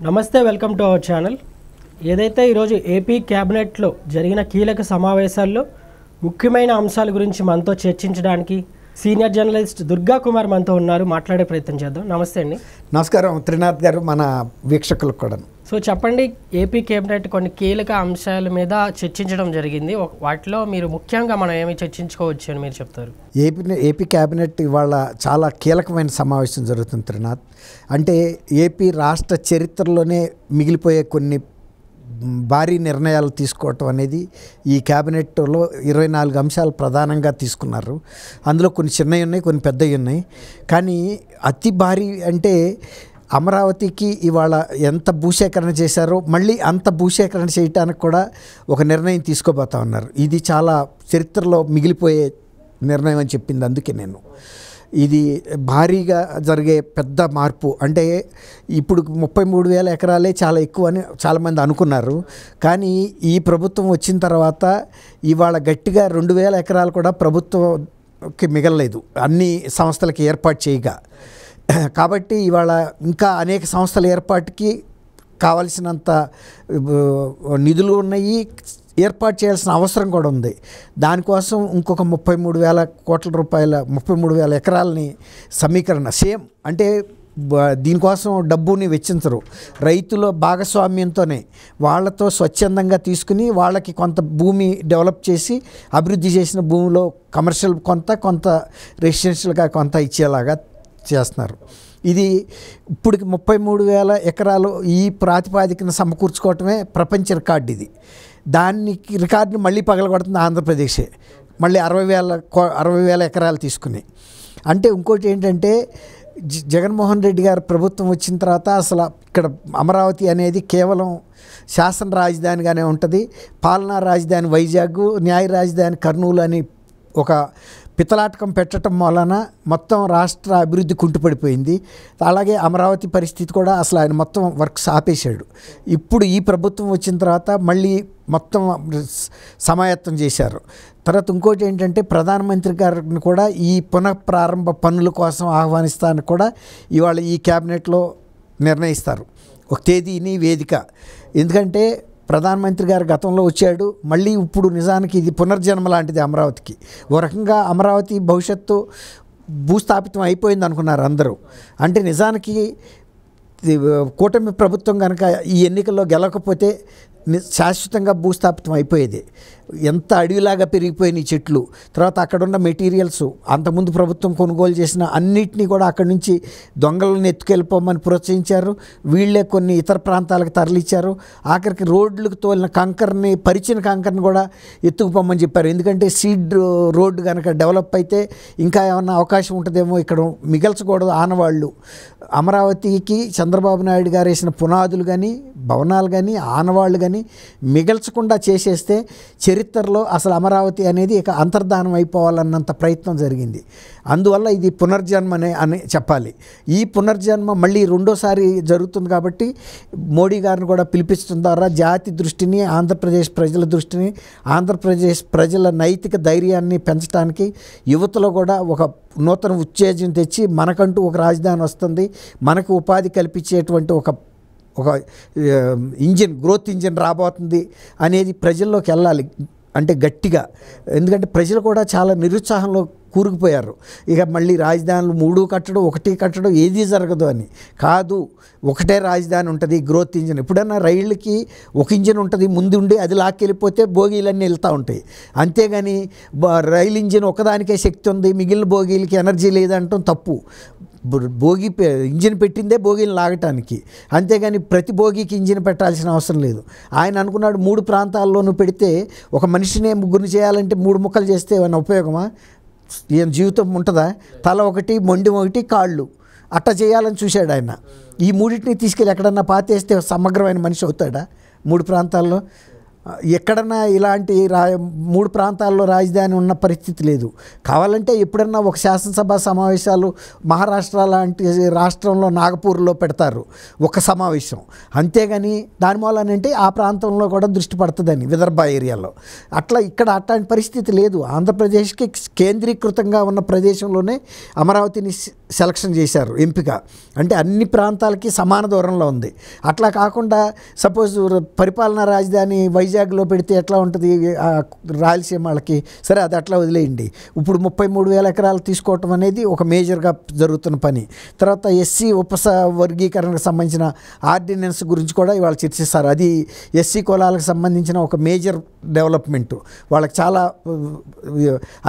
నమస్తే, welcome to our channel. ఏదైతే ఈరోజు ఏపీ క్యాబినెట్లో జరిగిన కీలక సమావేశాల్లో ముఖ్యమైన అంశాల గురించి మనతో చర్చించడానికి సీనియర్ జర్నలిస్ట్ దుర్గా కుమార్ మనతో ఉన్నారు. మాట్లాడే ప్రయత్నం చేద్దాం. నమస్తే అండి. నమస్కారం త్రినాథ్ గారు, మన వీక్షకులకు కూడా. సో చెప్పండి, ఏపీ క్యాబినెట్ కొన్ని కీలక అంశాల మీద చర్చించడం జరిగింది. వాటిలో మీరు ముఖ్యంగా మనం ఏమి చర్చించుకోవచ్చు అని మీరు చెప్తారు? ఏపీ క్యాబినెట్ ఇవాళ చాలా కీలకమైన సమావేశం జరుగుతుంది త్రినాథ్. అంటే ఏపీ రాష్ట్ర చరిత్రలోనే మిగిలిపోయే కొన్ని భారీ నిర్ణయాలు తీసుకోవటం అనేది ఈ క్యాబినెట్లో 24 అంశాలు ప్రధానంగా తీసుకున్నారు. అందులో కొన్ని చిన్నవి ఉన్నాయి, కొన్ని పెద్దవి ఉన్నాయి. కానీ అతి భారీ అంటే అమరావతికి ఇవాళ ఎంత భూసేకరణ చేశారో మళ్ళీ అంత భూసేకరణ చేయటానికి కూడా ఒక నిర్ణయం తీసుకోబోతా ఉన్నారు. ఇది చాలా చరిత్రలో మిగిలిపోయే నిర్ణయం అని చెప్పింది. అందుకే నేను ఇది భారీగా జరిగే పెద్ద మార్పు. అంటే ఇప్పుడు 33,000 ఎకరాలే చాలా ఎక్కువ అని చాలామంది అనుకున్నారు. కానీ ఈ ప్రభుత్వం వచ్చిన తర్వాత ఇవాళ గట్టిగా 2,000 ఎకరాలు కూడా ప్రభుత్వంకి మిగలలేదు, అన్ని సంస్థలకి ఏర్పాటు చేయగా. కాబట్టి ఇవాళ ఇంకా అనేక సంస్థల ఏర్పాటుకి కావలసినంత నిధులు ఉన్నాయి, ఏర్పాటు చేయాల్సిన అవసరం కూడా ఉంది. దానికోసం ఇంకొక 33,000 కోట్ల రూపాయల 33,000 ఎకరాలని సమీకరణ సేమ్ అంటే దీనికోసం డబ్బుని వెచ్చించరు. రైతుల భాగస్వామ్యంతోనే వాళ్ళతో స్వచ్ఛందంగా తీసుకుని వాళ్ళకి కొంత భూమి డెవలప్ చేసి అభివృద్ధి చేసిన భూమిలో కమర్షియల్ కొంత రెసిడెన్షియల్గా కొంత ఇచ్చేలాగా చేస్తున్నారు. ఇది ఇప్పటికి 33,000 ఎకరాలు ఈ ప్రాతిపాదికన సమకూర్చుకోవటమే ప్రపంచ రికార్డు. ఇది దానికి రికార్డుని మళ్ళీ పగలగొడుతుంది ఆంధ్రప్రదేశే, మళ్ళీ 60,000 ఎకరాలు తీసుకుని. అంటే ఇంకోటి ఏంటంటే జగన్మోహన్ రెడ్డి గారు ప్రభుత్వం వచ్చిన తర్వాత అసలు ఇక్కడ అమరావతి అనేది కేవలం శాసన రాజధానిగానే ఉంటుంది. పాలనా రాజధాని వైజాగ్, న్యాయ రాజధాని కర్నూలు అని ఒక పితలాటకం పెట్టడం వలన మొత్తం రాష్ట్ర అభివృద్ధి కుంటుపడిపోయింది. అలాగే అమరావతి పరిస్థితి కూడా అసలు ఆయన మొత్తం వర్క్స్ ఆపేశాడు. ఇప్పుడు ఈ ప్రభుత్వం వచ్చిన తర్వాత మళ్ళీ మొత్తం సమాయత్తం చేశారు. తర్వాత ఇంకోటి ఏంటంటే ప్రధానమంత్రి గారిని కూడా ఈ పునఃప్రారంభ పనుల కోసం ఆహ్వానిస్తానికి కూడా ఇవాళ ఈ క్యాబినెట్లో నిర్ణయిస్తారు ఒక తేదీని, వేదిక. ఎందుకంటే ప్రధానమంత్రి గారు గతంలో వచ్చాడు, మళ్ళీ ఇప్పుడు నిజానికి ఇది పునర్జన్మ లాంటిది అమరావతికి. ఓ రకంగా అమరావతి భవిష్యత్తు భూస్థాపితం అయిపోయింది అనుకున్నారు అందరూ. అంటే నిజానికి కూటమి ప్రభుత్వం కనుక ఈ ఎన్నికల్లో గెలవకపోతే శాశ్వతంగా భూస్థాపితం అయిపోయేది. ఎంత అడవిలాగా పెరిగిపోయిన చెట్లు, తర్వాత అక్కడున్న మెటీరియల్స్, అంతకుముందు ప్రభుత్వం కొనుగోలు చేసిన అన్నిటినీ కూడా అక్కడి నుంచి దొంగలను ఎత్తుకెళ్ళిపోమని ప్రోత్సహించారు. వీళ్ళే కొన్ని ఇతర ప్రాంతాలకు తరలిచ్చారు. ఆఖరికి రోడ్లకు తోలిన కంకర్ని, పరిచిన కంకర్ని కూడా ఎత్తుకుపోమని చెప్పారు. ఎందుకంటే సీడ్ రోడ్డు కనుక డెవలప్ అయితే ఇంకా ఏమన్నా అవకాశం ఉంటుందేమో, ఇక్కడ మిగల్చకూడదు ఆనవాళ్ళు. అమరావతికి చంద్రబాబు నాయుడు గారు వేసిన పునాదులు కానీ, భవనాలు కానీ, ఆనవాళ్ళు కానీ మిగల్చకుండా చేసేస్తే చరిత్రలో అసలు అమరావతి అనేది ఇక అంతర్ధానం అయిపోవాలన్నంత ప్రయత్నం జరిగింది. అందువల్ల ఇది పునర్జన్మనే అని చెప్పాలి. ఈ పునర్జన్మ మళ్ళీ రెండోసారి జరుగుతుంది. కాబట్టి మోడీ గారిని కూడా పిలిపించడం ద్వారా జాతి దృష్టిని, ఆంధ్రప్రదేశ్ ప్రజల దృష్టిని, ఆంధ్రప్రదేశ్ ప్రజల నైతిక ధైర్యాన్ని పెంచడానికి యువతలో కూడా ఒక నూతన ఉత్తేజం తెచ్చి మనకంటూ ఒక రాజధాని వస్తుంది, మనకు ఉపాధి కల్పించేటువంటి ఒక ఇంజిన్, గ్రోత్ ఇంజిన్ రాబోతుంది అనేది ప్రజల్లోకి వెళ్ళాలి అంటే గట్టిగా. ఎందుకంటే ప్రజలు కూడా చాలా నిరుత్సాహంలో కూరుకుపోయారు. ఇక మళ్ళీ రాజధానులు 3 కట్టడం, 1 కట్టడం ఏదీ జరగదు అని కాదు. ఒకటే రాజధాని ఉంటుంది, గ్రోత్ ఇంజిన్. ఎప్పుడన్నా రైళ్ళకి ఒక ఇంజిన్ ఉంటుంది ముందుండి, అది లాక్కెళ్ళిపోతే బోగీలన్నీ వెళ్తూ ఉంటాయి. అంతేగాని రైలు ఇంజిన్ ఒకదానికే శక్తి ఉంది, మిగిలిన బోగీలకి ఎనర్జీ లేదంటాం తప్పు. బోగి ఇంజిన్ పెట్టిందే బోగీని లాగటానికి, అంతేగాని ప్రతి బోగీకి ఇంజిన్ పెట్టాల్సిన అవసరం లేదు. ఆయన అనుకున్నాడు 3 ప్రాంతాల్లోనూ పెడితే ఒక మనిషినే 3 చేయాలంటే 3 ముక్కలు చేస్తే ఏమైనా ఉపయోగమా? ఏం జీవితం ఉంటుందా? తల ఒకటి, మొండి ఒకటి, కాళ్ళు అట్లా చేయాలని చూశాడు ఆయన. ఈ 3టిని తీసుకెళ్ళి ఎక్కడన్నా పాతేస్తే సమగ్రమైన మనిషి అవుతాడా? 3 ప్రాంతాల్లో ఎక్కడన్నా ఇలాంటి 3 ప్రాంతాల్లో రాజధాని ఉన్న పరిస్థితి లేదు. కావాలంటే ఎప్పుడన్నా ఒక శాసనసభ సమావేశాలు మహారాష్ట్ర లాంటి రాష్ట్రంలో నాగపూర్లో పెడతారు ఒక సమావేశం, అంతేగాని దాని మూలనంటే ఆ ప్రాంతంలో కూడా దృష్టి పడుతుందని విదర్భ ఏరియాలో. అట్లా ఇక్కడ అట్లాంటి పరిస్థితి లేదు. ఆంధ్రప్రదేశ్కి కేంద్రీకృతంగా ఉన్న ప్రదేశంలోనే అమరావతిని సెలక్షన్ చేశారు ఎంపిక. అంటే అన్ని ప్రాంతాలకి సమాన దూరంలో ఉంది. అట్లా కాకుండా సపోజ్ పరిపాలనా రాజధాని వైజాగ్లో పెడితే ఎట్లా ఉంటుంది రాయలసీమ వాళ్ళకి, సరే అది అట్లా వదిలేయండి. ఇప్పుడు 33,000 ఎకరాలు తీసుకోవటం అనేది ఒక మేజర్గా జరుగుతున్న పని. తర్వాత ఎస్సీ వర్గీకరణకు సంబంధించిన ఆర్డినెన్స్ గురించి కూడా ఇవాళ చర్చిస్తారు. అది ఎస్సీ కులాలకు సంబంధించిన ఒక మేజర్ డెవలప్మెంట్. వాళ్ళకి చాలా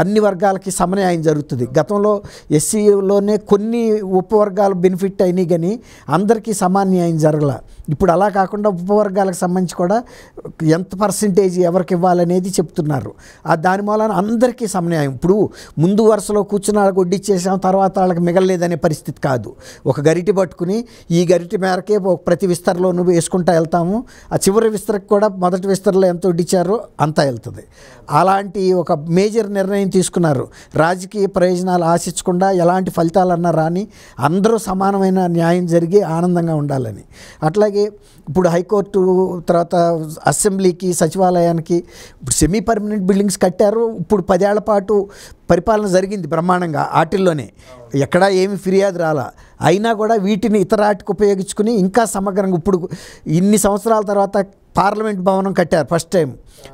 అన్ని వర్గాలకి సమన్యాయం జరుగుతుంది. గతంలో ఎస్సీలోనే కొన్ని ఉపవర్గాలు బెనిఫిట్ అయినాయి కానీ అందరికీ సమాన్యాయం జరగల. ఇప్పుడు అలా కాకుండా ఉపవర్గాలకు సంబంధించి కూడా ఎంత పర్సంటేజ్ ఎవరికి ఇవ్వాలనేది చెప్తున్నారు. దాని మూలన అందరికీ సమన్యాయం. ఇప్పుడు ముందు వరుసలో కూర్చున్న వాళ్ళకి వడ్డిచ్చేసాం, తర్వాత వాళ్ళకి మిగలలేదనే పరిస్థితి కాదు. ఒక గరిటి పట్టుకుని ఈ గరిటి మేరకే ప్రతి విస్తరలో వేసుకుంటూ వెళ్తాము. ఆ చివరి విస్తరకు కూడా మొదటి విస్తరలో ఎంత వడ్డిచ్చారో అంతా వెళ్తుంది. అలాంటి ఒక మేజర్ నిర్ణయం తీసుకున్నారు. రాజకీయ ప్రయోజనాలు ఆశించకుండా ఎలాంటి ఫలితాలన్నా రాని అందరూ సమానమైన న్యాయం జరిగి ఆనందంగా ఉండాలని. అట్లాగే ఇప్పుడు హైకోర్టు తర్వాత అసెంబ్లీకి సచివాలయానికి ఇప్పుడు సెమీ పర్మనెంట్ బిల్డింగ్స్ కట్టారు. ఇప్పుడు 10 ఏళ్ల పాటు పరిపాలన జరిగింది బ్రహ్మాండంగా. వాటిల్లోనే ఎక్కడా ఏమి ఫిర్యాదు రాలా. అయినా కూడా వీటిని ఇతరాటికి ఉపయోగించుకుని ఇంకా సమగ్రంగా ఇప్పుడు ఇన్ని సంవత్సరాల తర్వాత పార్లమెంట్ భవనం కట్టారు ఫస్ట్ టైం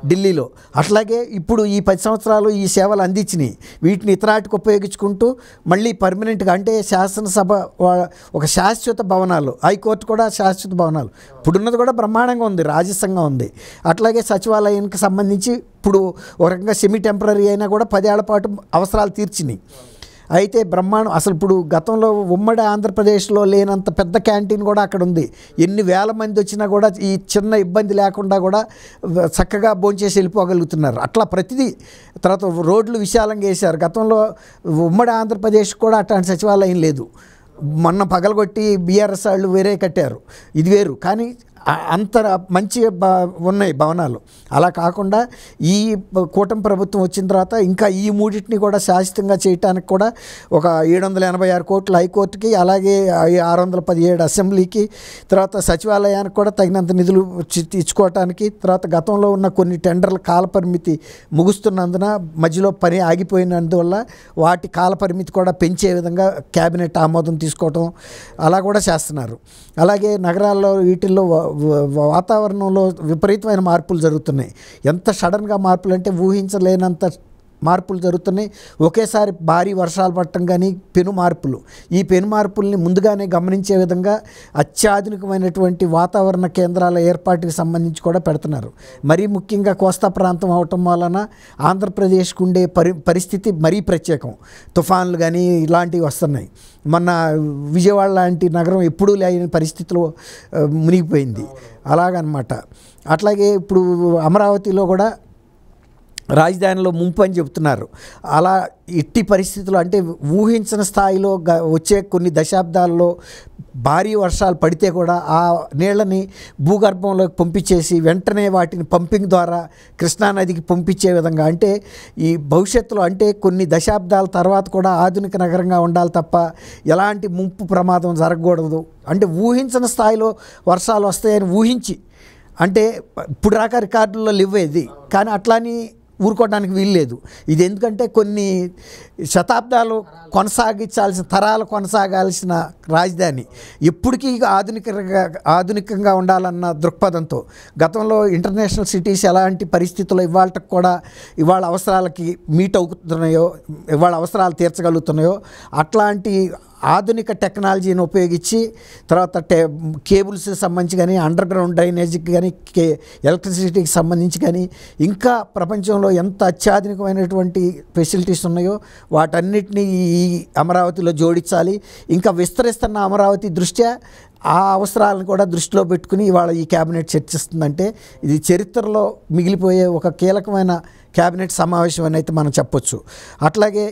ఢిల్లీలో. అట్లాగే ఇప్పుడు ఈ 10 సంవత్సరాలు ఈ సేవలు అందించినాయి. వీటిని ఇతరాటికి ఉపయోగించుకుంటూ మళ్ళీ పర్మనెంట్గా అంటే శాసనసభ ఒక శాశ్వత భవనాలు, హైకోర్టు కూడా శాశ్వత భవనాలు ఇప్పుడున్నది కూడా బ్రహ్మాండంగా ఉంది, రాజసంగా ఉంది. అట్లాగే సచివాలయానికి సంబంధించి ఇప్పుడు ఒక రకంగా సెమీ టెంపరీ అయినా కూడా 10 ఏళ్ల పాటు అవసరాలు తీర్చినాయి. అయితే బ్రహ్మాండం అసలు ఇప్పుడు గతంలో ఉమ్మడి ఆంధ్రప్రదేశ్లో లేనంత పెద్ద క్యాంటీన్ కూడా అక్కడ ఉంది. ఎన్ని వేల మంది వచ్చినా కూడా ఈ చిన్న ఇబ్బంది లేకుండా కూడా చక్కగా భోంచేసి వెళ్ళిపోగలుగుతున్నారు. అట్లా ప్రతిదీ. తర్వాత రోడ్లు విశాలంగా వేశారు. గతంలో ఉమ్మడి ఆంధ్రప్రదేశ్ కూడా అట్లాంటి సచివాలయం లేదు. మొన్న పగలగొట్టి బీఆర్ఎస్ వాళ్ళు వేరే కట్టారు, ఇది వేరు. కానీ అంత మంచి ఉన్నాయి భవనాలు. అలా కాకుండా ఈ కూటమి ప్రభుత్వం వచ్చిన తర్వాత ఇంకా ఈ మూడింటిని కూడా శాశ్వతంగా చేయడానికి కూడా ఒక 786 కోట్లు హైకోర్టుకి, అలాగే 617 అసెంబ్లీకి, తర్వాత సచివాలయానికి కూడా తగినంత నిధులు ఇచ్చుకోవటానికి, తర్వాత గతంలో ఉన్న కొన్ని టెండర్ల కాలపరిమితి ముగుస్తున్నందున మధ్యలో పని ఆగిపోయినందువల్ల వాటి కాలపరిమితి కూడా పెంచే విధంగా కేబినెట్ ఆమోదం తీసుకోవటం అలా కూడా చేస్తున్నారు. అలాగే నగరాల్లో వీటిల్లో వాతావరణంలో విపరీతమైన మార్పులు జరుగుతున్నాయి. ఎంత సడన్గా మార్పులు అంటే ఊహించలేనంత మార్పులు జరుగుతున్నాయి. ఒకేసారి భారీ వర్షాలు పడటం కానీ పెను మార్పులు. ఈ పెను మార్పుల్ని ముందుగానే గమనించే విధంగా అత్యాధునికమైనటువంటి వాతావరణ కేంద్రాల ఏర్పాటుకి సంబంధించి కూడా పెడుతున్నారు. మరీ ముఖ్యంగా కోస్తా ప్రాంతం అవటం వలన ఆంధ్రప్రదేశ్కు ఉండే పరిస్థితి మరీ ప్రత్యేకం. తుఫాన్లు కానీ ఇలాంటివి వస్తున్నాయి. మొన్న విజయవాడ లాంటి నగరం ఎప్పుడూ లేని పరిస్థితిలో మునిగిపోయింది. అలాగనమాట. అట్లాగే ఇప్పుడు అమరావతిలో కూడా రాజధానిలో ముంపు అని చెబుతున్నారు. అలా ఎట్టి పరిస్థితుల్లో అంటే ఊహించిన స్థాయిలో వచ్చే కొన్ని దశాబ్దాల్లో భారీ వర్షాలు పడితే కూడా ఆ నీళ్ళని భూగర్భంలోకి పంపించేసి వెంటనే వాటిని పంపింగ్ ద్వారా కృష్ణానదికి పంపించే విధంగా, అంటే ఈ భవిష్యత్తులో అంటే కొన్ని దశాబ్దాల తర్వాత కూడా ఆధునిక నగరంగా ఉండాలి తప్ప ఎలాంటి ముంపు ప్రమాదం జరగకూడదు. అంటే ఊహించిన స్థాయిలో వర్షాలు వస్తాయని ఊహించి, అంటే ఇప్పుడు దాకా రికార్డుల్లో లేవేది కానీ అట్లాని ఊరుకోవడానికి వీల్లేదు. ఇది ఎందుకంటే కొన్ని శతాబ్దాలు తరాలు కొనసాగాల్సిన రాజధాని ఎప్పటికీ ఆధునికంగా ఉండాలన్న దృక్పథంతో గతంలో ఇంటర్నేషనల్ సిటీస్ ఎలాంటి పరిస్థితుల్లో ఇవాళ అవసరాలకి మీట్ అవుతున్నాయో, ఇవాళ అవసరాలు తీర్చగలుగుతున్నాయో అట్లాంటి ఆధునిక టెక్నాలజీని ఉపయోగించి, తర్వాత కేబుల్స్ సంబంధించి కానీ, అండర్ గ్రౌండ్ డ్రైనేజీకి కానీ, ఎలక్ట్రిసిటీకి సంబంధించి కానీ, ఇంకా ప్రపంచంలో ఎంత అత్యాధునికమైనటువంటి ఫెసిలిటీస్ ఉన్నాయో వాటన్నిటినీ ఈ అమరావతిలో జోడించాలి. ఇంకా విస్తరిస్తున్న అమరావతి దృష్ట్యా ఆ అవసరాలను కూడా దృష్టిలో పెట్టుకుని ఇవాళ ఈ కేబినెట్ చర్చిస్తుందంటే ఇది చరిత్రలో మిగిలిపోయే ఒక కీలకమైన కేబినెట్ సమావేశం అని అయితే మనం చెప్పొచ్చు. అట్లాగే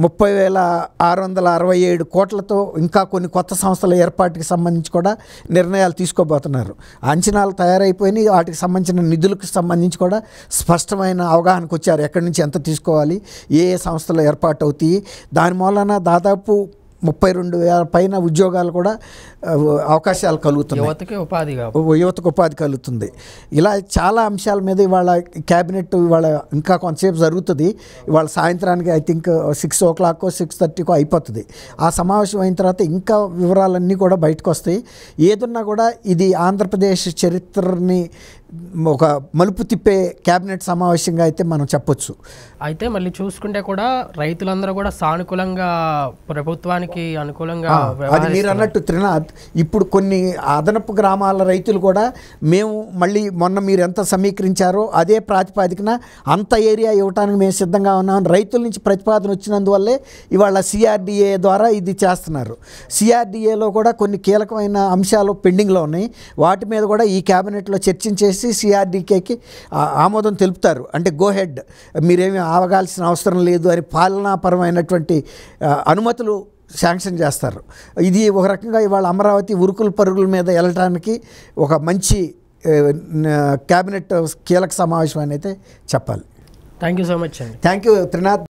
30,667 కోట్లతో ఇంకా కొన్ని కొత్త సంస్థల ఏర్పాటుకి సంబంధించి కూడా నిర్ణయాలు తీసుకోబోతున్నారు. అంచనాలు తయారైపోయినాయి. వాటికి సంబంధించిన నిధులకు సంబంధించి కూడా స్పష్టమైన అవగాహనకు వచ్చారు. ఎక్కడి నుంచి ఎంత తీసుకోవాలి, ఏ సంస్థలు ఏర్పాటు అవుతాయి. దాని మూలన దాదాపు 32,000 పైన ఉద్యోగాలు కూడా అవకాశాలు కలుగుతున్నాయి, యువతకు ఉపాధి కలుగుతుంది. ఇలా చాలా అంశాల మీద ఇవాళ క్యాబినెట్ ఇవాళ ఇంకా కొంతసేపు జరుగుతుంది. ఇవాళ సాయంత్రానికి ఐ థింక్ 6 o'clock 6:30 అయిపోతుంది. ఆ సమావేశం అయిన తర్వాత ఇంకా వివరాలన్నీ కూడా బయటకు వస్తాయి. ఏదున్నా కూడా ఇది ఆంధ్రప్రదేశ్ చరిత్రని ఒక మలుపు తిప్పే క్యాబినెట్ సమావేశంగా అయితే మనం చెప్పొచ్చు. అయితే మళ్ళీ చూసుకుంటే కూడా రైతులందరూ కూడా సానుకూలంగా ప్రభుత్వానికి అనుకూలంగా, అది మీరు అన్నట్టు త్రినాథ్, ఇప్పుడు కొన్ని అదనపు గ్రామాల రైతులు కూడా మేము మళ్ళీ మొన్న మీరు ఎంత సమీకరించారో అదే ప్రాతిపాదికన అంత ఏరియా ఇవ్వడానికి మేము సిద్ధంగా ఉన్నాం. రైతుల నుంచి ప్రతిపాదన వచ్చినందువల్లే ఇవాళ సిఆర్డిఏ ద్వారా ఇది చేస్తున్నారు. సిఆర్డిఏలో కూడా కొన్ని కీలకమైన అంశాలు పెండింగ్లో ఉన్నాయి. వాటి మీద కూడా ఈ క్యాబినెట్లో చర్చించేసి సిఆర్డికేకి ఆమోదం తెలుపుతారు. అంటే గో హెడ్, మీరేమీ ఆవగాల్సిన అవసరం లేదు అని పాలనాపరమైనటువంటి అనుమతులు శాంక్షన్ చేస్తారు. ఇది ఒక రకంగా ఇవాళ అమరావతి ఉరుకుల పరుగుల మీద వెళ్ళడానికి ఒక మంచి క్యాబినెట్ కీలక సమావేశం అని అయితే చెప్పాలి. థ్యాంక్ యూ సో మచ్ అండి. Thank you Trinath.